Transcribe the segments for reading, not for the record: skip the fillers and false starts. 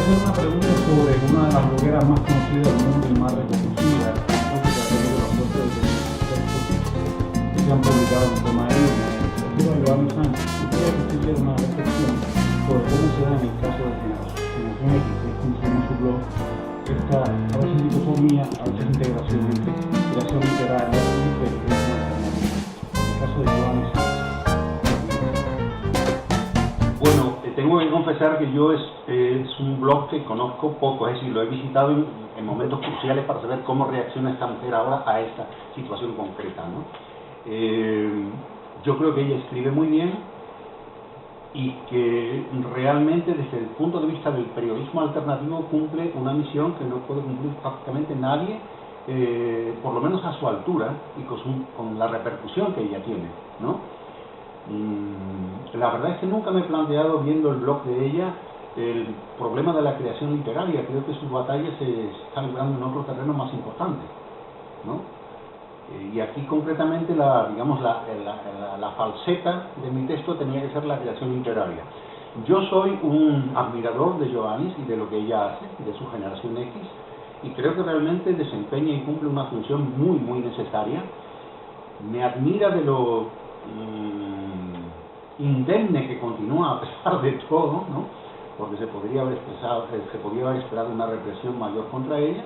hacer una pregunta sobre una de las blogueras más conocidas del mundo y más reconocidas, que ha tenido la suerte de tener textos que se han publicado en forma de libro. Refiero a Joan Sánchez. Quisiera que usted hiciera una reflexión sobre cómo se da en el caso de Generación X, que es como se llama su blog, esta a veces dicotomía, a veces integración entre creación literaria y periodismo alternativo. En el caso de Joan Sánchez. Bueno, tengo que confesar que yo es un blog que conozco poco, es decir, lo he visitado en momentos cruciales para saber cómo reacciona esta mujer ahora a esta situación concreta, ¿no? Yo creo que ella escribe muy bien y que realmente desde el punto de vista del periodismo alternativo cumple una misión que no puede cumplir prácticamente nadie, por lo menos a su altura y con la repercusión que ella tiene, ¿no? La verdad es que nunca me he planteado, viendo el blog de ella, el problema de la creación literaria. Creo que sus batallas se están librando en otro terreno más importante, ¿no? Y aquí concretamente la falseta de mi texto tenía que ser la creación literaria. Yo soy un admirador de Joanis y de lo que ella hace, de su generación X, y creo que realmente desempeña y cumple una función muy, muy necesaria. Me admira de lo indemne que continúa a pesar de todo, ¿no? Porque se podría haber esperado una represión mayor contra ella.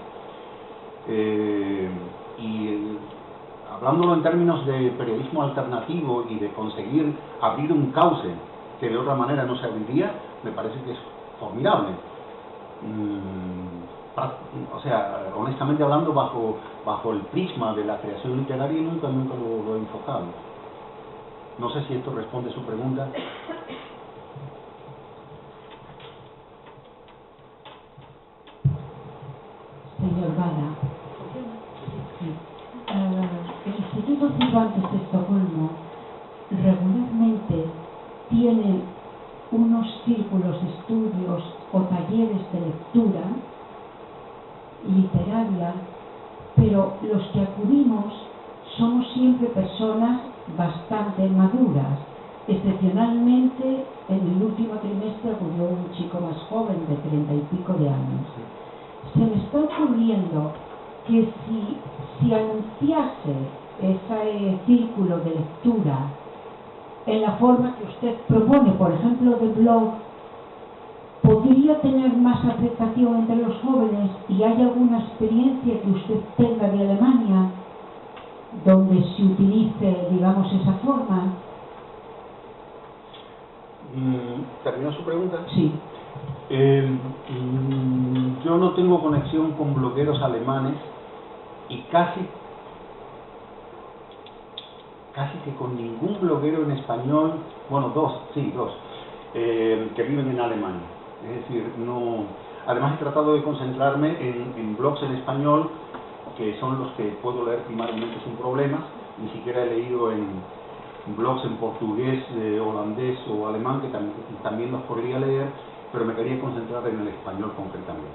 Hablándolo en términos de periodismo alternativo y de conseguir abrir un cauce que de otra manera no se abriría, me parece que es formidable. O sea, honestamente hablando, bajo el prisma de la creación literaria nunca lo he enfocado. No sé si esto responde a su pregunta. Señor Vara, el Instituto Cervantes de Estocolmo regularmente tiene unos círculos de estudios o talleres de lectura literaria, pero los que acudimos somos siempre personas bastante maduras. Excepcionalmente, en el último trimestre acudió un chico más joven de 30 y pico de años. Se me está ocurriendo que si anunciase ese círculo de lectura en la forma que usted propone, por ejemplo, de blog, podría tener más aceptación entre los jóvenes. ¿Y hay alguna experiencia que usted tenga de Alemania donde se utilice, digamos, esa forma? ¿Terminó su pregunta? Sí. Yo no tengo conexión con blogueros alemanes y casi que con ningún bloguero en español, bueno, dos, que viven en Alemania. Es decir, no. Además he tratado de concentrarme en blogs en español, que son los que puedo leer primariamente sin problemas. Ni siquiera he leído en blogs en portugués, holandés o alemán, que también los podría leer, pero me quería concentrar en el español concretamente.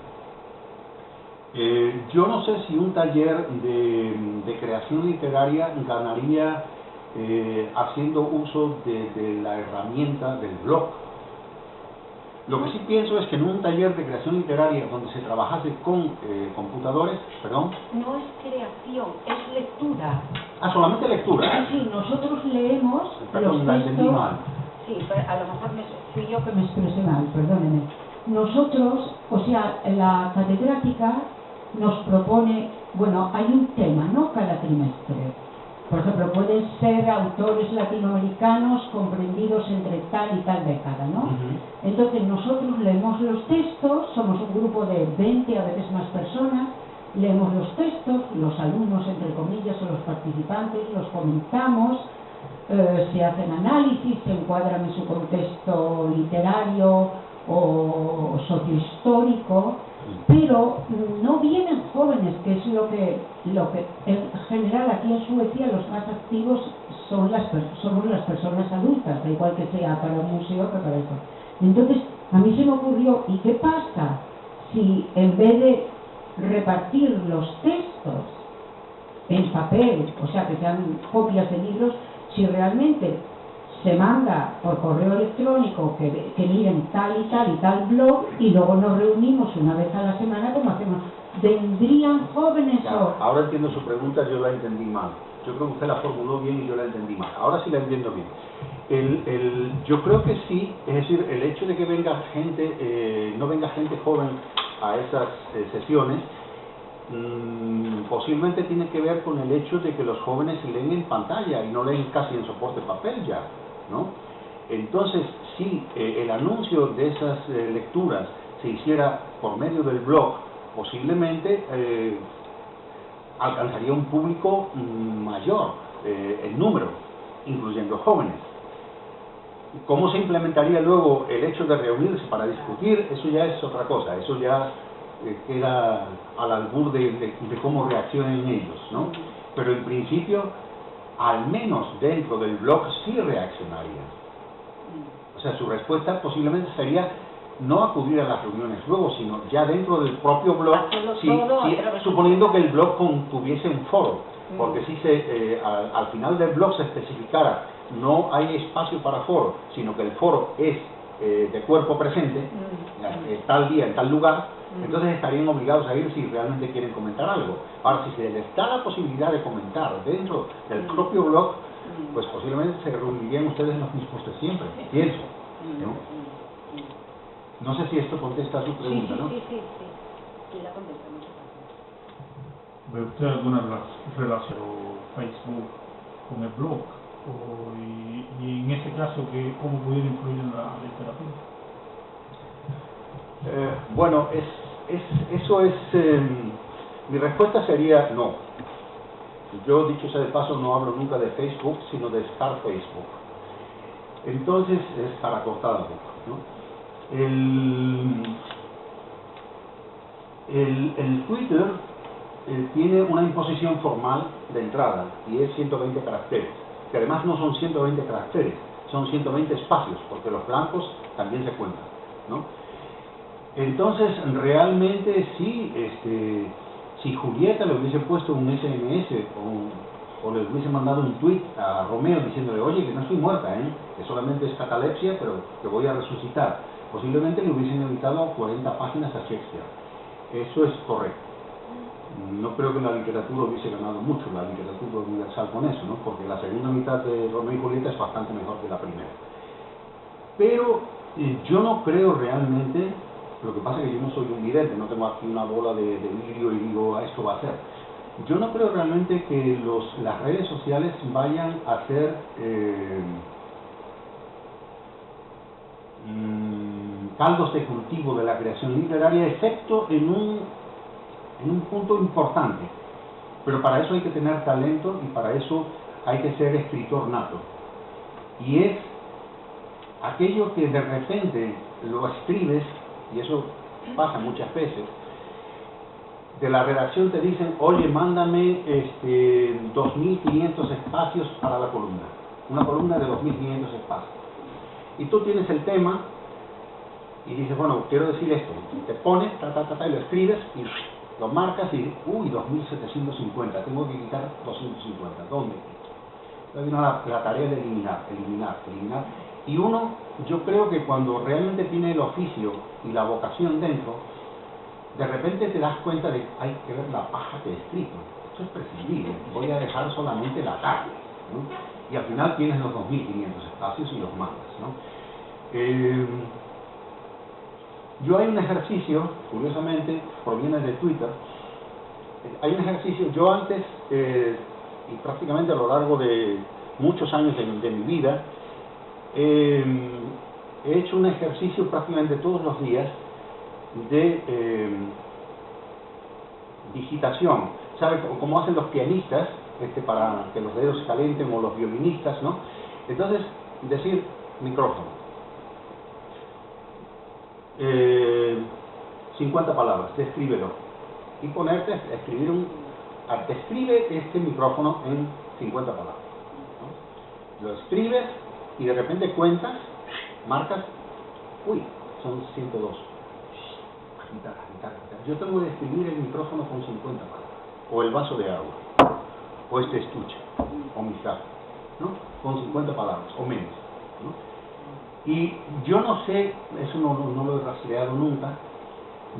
Yo no sé si un taller de creación literaria ganaría haciendo uso de la herramienta del blog. Lo que sí pienso es que en un taller de creación literaria donde se trabajase con computadores, perdón. No es creación, es lectura. Ah, solamente lectura. Sí, nosotros leemos Perdón, los entendí textos. mal. Sí, pero a lo mejor fui yo que me expresé mal, perdónenme. Nosotros, o sea, la catedrática nos propone, bueno, hay un tema, ¿no?, cada trimestre. Por ejemplo, pueden ser autores latinoamericanos comprendidos entre tal y tal década, ¿no? Entonces nosotros leemos los textos, somos un grupo de 20, a veces más personas, leemos los textos, los alumnos, entre comillas, o los participantes, los comentamos, se hacen análisis, se encuadran en su contexto literario o sociohistórico, pero no vienen jóvenes, que es lo que en general aquí en Suecia los más activos somos las personas adultas, da igual que sea para un museo que para eso. Entonces a mí se me ocurrió, ¿y qué pasa si en vez de repartir los textos en papel, o sea que sean copias de libros, si realmente se manda por correo electrónico que miren tal y tal blog y luego nos reunimos una vez a la semana como hacemos. ¿Vendrían jóvenes Ya, o...? ahora entiendo su pregunta, yo la entendí mal. Yo creo que usted la formuló bien y yo la entendí mal. Ahora sí la entiendo bien. Yo creo que sí, es decir, el hecho de que venga gente, no venga gente joven a esas sesiones, posiblemente tiene que ver con el hecho de que los jóvenes leen en pantalla y no leen casi en soporte papel ya, ¿no? Entonces, si el anuncio de esas lecturas se hiciera por medio del blog, posiblemente alcanzaría un público mayor en número, incluyendo jóvenes. ¿Cómo se implementaría luego el hecho de reunirse para discutir? Eso ya es otra cosa, eso ya queda al albur de cómo reaccionen ellos, ¿no? Pero en principio, al menos dentro del blog sí reaccionarían. O sea, su respuesta posiblemente sería no acudir a las reuniones luego, sino ya dentro del propio blog, suponiendo que el blog tuviese un foro, porque si al final del blog se especificara no hay espacio para foro, sino que el foro es de cuerpo presente, tal día, en tal lugar, entonces estarían obligados a ir si realmente quieren comentar algo. Ahora, si se les da la posibilidad de comentar dentro del propio blog, pues posiblemente se reunirían ustedes los mismos de siempre, pienso, ¿no? No sé si esto contesta a su pregunta, ¿no? Sí, la contesta. ¿Ve usted alguna relación Facebook con el blog? Y en ese caso, ¿cómo pudiera influir en la literatura? Bueno, mi respuesta sería no. Yo, dicho sea de paso, no hablo nunca de Facebook, sino de Star Facebook. Entonces, es para cortar la boca, ¿no? El Twitter tiene una imposición formal de entrada y es 120 caracteres, que además no son 120 caracteres, son 120 espacios, porque los blancos también se cuentan, ¿no? Entonces, realmente sí, si Julieta le hubiese puesto un SMS o le hubiese mandado un tweet a Romeo diciéndole, oye, que no estoy muerta, que solamente es catalepsia, pero que voy a resucitar, posiblemente le hubiesen evitado 40 páginas a Shakespeare. Eso es correcto. No creo que la literatura hubiese ganado mucho, la literatura universal con eso, ¿no? Porque la segunda mitad de Romeo y Julieta es bastante mejor que la primera. Pero yo no creo realmente, lo que pasa es que yo no soy un vidente, no tengo aquí una bola de vidrio y digo, esto va a ser. Yo no creo realmente que las redes sociales vayan a ser caldos de cultivo de la creación literaria, excepto en un punto importante. Pero para eso hay que tener talento y para eso hay que ser escritor nato. Y es aquello que de repente lo escribes, y eso pasa muchas veces, de la redacción te dicen, oye, mándame 2.500 espacios para la columna. Una columna de 2.500 espacios. Y tú tienes el tema y dices, bueno, quiero decir esto. Y te pones, y lo escribes y lo marcas y, uy, 2.750, tengo que quitar 250. ¿Dónde? Entonces viene la tarea de eliminar. Y uno, yo creo que cuando realmente tiene el oficio y la vocación dentro, de repente te das cuenta de hay que ver la paja que he escrito. Eso es prescindible. Voy a dejar solamente la tarde, ¿no? Y al final tienes los 2.500 espacios y los mandas, ¿no? Yo hay un ejercicio, curiosamente, proviene de Twitter. Hay un ejercicio, yo antes, y prácticamente a lo largo de muchos años de mi vida, he hecho un ejercicio prácticamente todos los días de digitación. ¿Sabe cómo hacen los pianistas para que los dedos se calienten, o los violinistas, ¿no? Entonces, decir micrófono, 50 palabras, descríbelo, y ponerte a escribir describe este micrófono en 50 palabras, ¿no? Lo escribes y de repente cuentas, marcas, uy, son 102. Yo tengo que describir el micrófono con 50 palabras, o el vaso de agua, o este estuche, o mi gato, ¿no? Con 50 palabras, o menos. ¿no? Y yo no sé, eso no lo he rastreado nunca,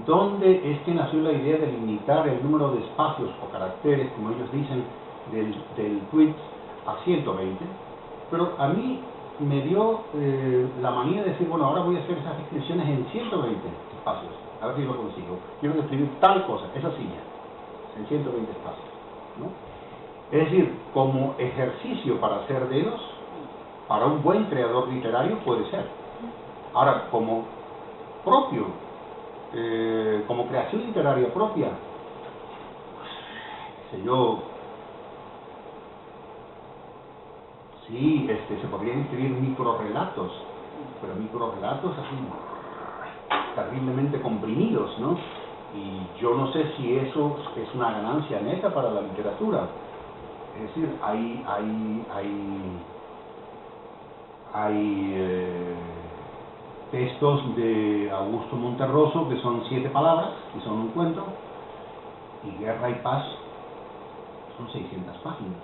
dónde es que nació la idea de limitar el número de espacios o caracteres, como ellos dicen, del tweet a 120, pero a mí me dio la manía de decir, bueno, ahora voy a hacer esas descripciones en 120 espacios, a ver si lo consigo. Quiero describir tal cosa, esa silla, en 120 espacios, ¿no? Es decir, como ejercicio para hacer dedos, para un buen creador literario puede ser. Ahora, como propio, como creación literaria propia, qué sé yo, sí, se podrían escribir microrrelatos, pero microrrelatos así, terriblemente comprimidos, ¿no? Y yo no sé si eso es una ganancia neta para la literatura. Es decir, hay textos de Augusto Monterroso que son 7 palabras, que son un cuento, y Guerra y Paz son 600 páginas.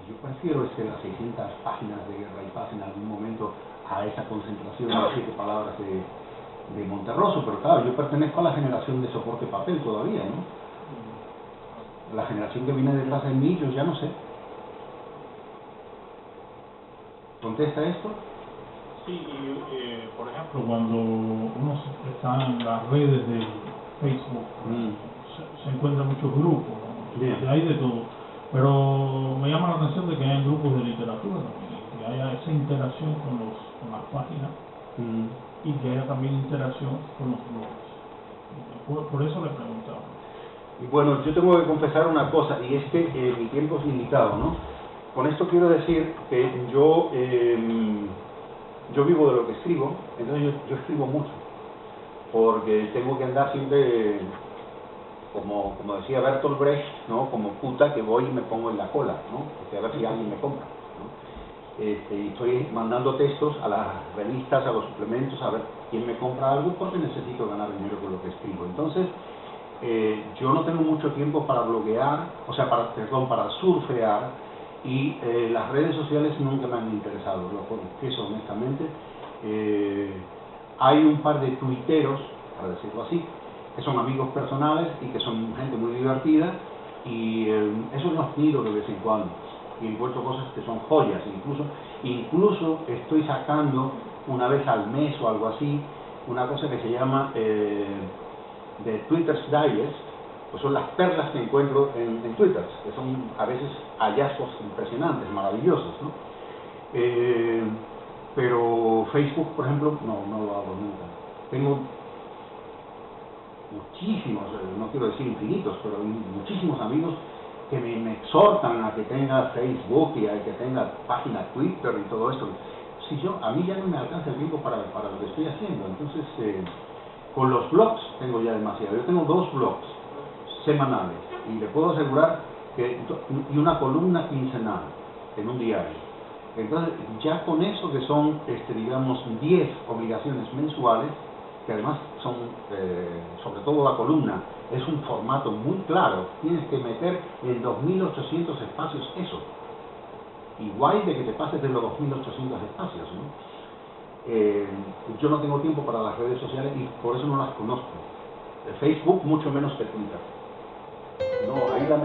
Yo prefiero las 600 páginas de Guerra y Paz en algún momento a esa concentración de 7 palabras de Monterroso, pero claro, yo pertenezco a la generación de soporte papel todavía, ¿no? La generación que viene detrás de mí, yo ya no sé. ¿Contesta esto? Sí, y por ejemplo, cuando uno está en las redes de Facebook, se encuentran muchos grupos, ¿no? Bien. Y hay de todo. Pero me llama la atención de que hay grupos de literatura también, que haya esa interacción con las páginas y que haya también interacción con los blogs. Por eso le preguntaba. Y bueno, yo tengo que confesar una cosa, y es que mi tiempo es limitado, ¿no? Con esto quiero decir que yo vivo de lo que escribo, entonces yo escribo mucho, porque tengo que andar siempre, como decía Bertolt Brecht, ¿no? Como puta que voy y me pongo en la cola, ¿no? Porque a ver si alguien me compra, ¿no? Y estoy mandando textos a las revistas, a los suplementos, a ver quién me compra algo, porque necesito ganar dinero con lo que escribo. Entonces, yo no tengo mucho tiempo para bloguear, o sea, para surfear, y las redes sociales nunca me han interesado, lo confieso honestamente. Hay un par de tuiteros, para decirlo así, que son amigos personales y que son gente muy divertida, y eso los miro de vez en cuando, y encuentro cosas que son joyas. Incluso estoy sacando una vez al mes o algo así, una cosa que se llama de Twitter's Digest, pues son las perlas que encuentro en Twitter, que son a veces hallazgos impresionantes, maravillosos, ¿no? Pero Facebook, por ejemplo, no lo hago nunca. Tengo muchísimos, no quiero decir infinitos, pero muchísimos amigos que me exhortan a que tenga Facebook y a que tenga página Twitter y todo esto. Si a mí ya no me alcanza el tiempo para lo que estoy haciendo. Entonces, con los blogs tengo ya demasiado. Yo tengo 2 blogs semanales y le puedo asegurar y una columna quincenal en un diario. Entonces, ya con eso, que son, digamos, 10 obligaciones mensuales, que además son, sobre todo la columna, es un formato muy claro. Tienes que meter en 2.800 espacios eso. Y guay de que te pases de los 2.800 espacios, ¿no? Yo no tengo tiempo para las redes sociales y por eso no las conozco. Facebook mucho menos que Twitter. No, ahí la